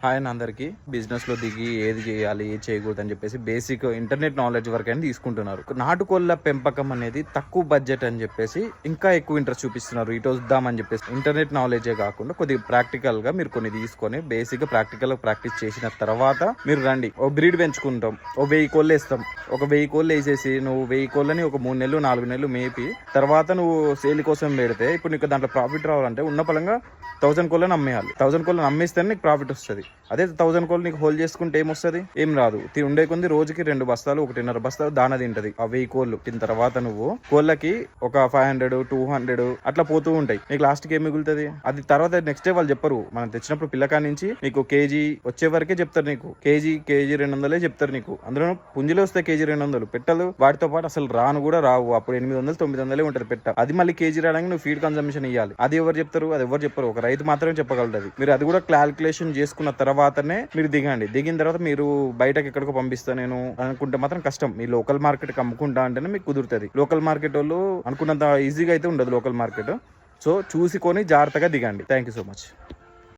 Hi అన్న అందరికి. Business లో దిగి ఏది చేయాలి ఏది చేయకూడదు అని చెప్పేసి బేసిక్ ఇంటర్నెట్ నాలెడ్జ్ వరకు అని తీసుకుంటున్నారు. నాటుకోళ్ల పెంపకం అనేది తక్కువ బడ్జెట్ అని చెప్పేసి ఇంకా ఎక్కువ ఇంట్రెస్ట్ చూపిస్తున్నారు. ఇటు వద్దామని చెప్పేసి ఇంటర్నెట్ నాలెడ్జే కాకుండా కొద్దిగా ప్రాక్టికల్ గా మీరు కొన్ని తీసుకొని బేసిక్ గా ప్రాక్టికల్ గా ప్రాక్టీస్ చేసిన తర్వాత మీరు రండి. ఓ బ్రీడ్ పెంచుకుంటాం, ఓ 1000 కోళ్ళు వేస్తాం. ఒక 1000 కోళ్ళు వేసేసి నువ్వు 1000 కోళ్ళని ఒక 3 నెలలు 4 నెలలు మేపి తర్వాత నువ్వు సేల్ కోసం పెడితే ఇప్పుడు నీకు దాంట్లో ప్రాఫిట్ రావాలంటే ఉన్న పలంగా 1000 కోళ్ళని అమ్మేయాలి. 1000 కోళ్ళని అమ్మేస్తేనే నీకు ప్రాఫిట్ వస్తుంది. అదే 1000 కోళ్ళు నీకు హోల్డ్ చేసుకుంటే ఏమొస్తుంది? ఏం రాదు. ఉండే కొంది రోజుకి 2 బస్తాలు 1.5 బస్తాలు దాన తింటది ఆ 1000 కోళ్ళు. తిన్న తర్వాత నువ్వు కోళ్ళకి ఒక 500 200 అట్లా పోతూ ఉంటాయి. నీకు లాస్ట్ కి ఏం మిగులుతుంది? అది తర్వాత నెక్స్ట్ డే వాళ్ళు చెప్పరు. మనం తెచ్చినప్పుడు పిల్లకా నుంచి నీకు కేజీ వచ్చే వరకే చెప్తారు. నీకు కేజీ 200 చెప్తారు నీకు. అందులో పుంజులు వస్తాయి కేజీ 200. పెట్టలు వాటితో పాటు అసలు రాను కూడా రావు. అప్పుడు 800 900 ఉంటది పెట్ట. అది మళ్ళీ కేజీ రావడానికి నువ్వు ఫీడ్ కన్సంప్షన్ ఇవ్వాలి. అది ఎవరు చెప్తారు? అది ఎవరు చెప్పరు. ఒక రైతు మాత్రమే చెప్పగలదు. మీరు అది కూడా క్యాల్కులేషన్ చేసుకున్న తర్వాతనే మీరు దిగండి. దిగిన తర్వాత మీరు బయటకు ఎక్కడికో పంపిస్తా నేను అనుకుంటే మాత్రం కష్టం. మీ లోకల్ మార్కెట్ కి అమ్ముకుంటా అంటేనే మీకు కుదురుతుంది. లోకల్ మార్కెట్ వాళ్ళు అనుకున్నంత ఈజీగా అయితే ఉండదు లోకల్ మార్కెట్. సో చూసుకొని జాగ్రత్తగా దిగండి. Thank you so much.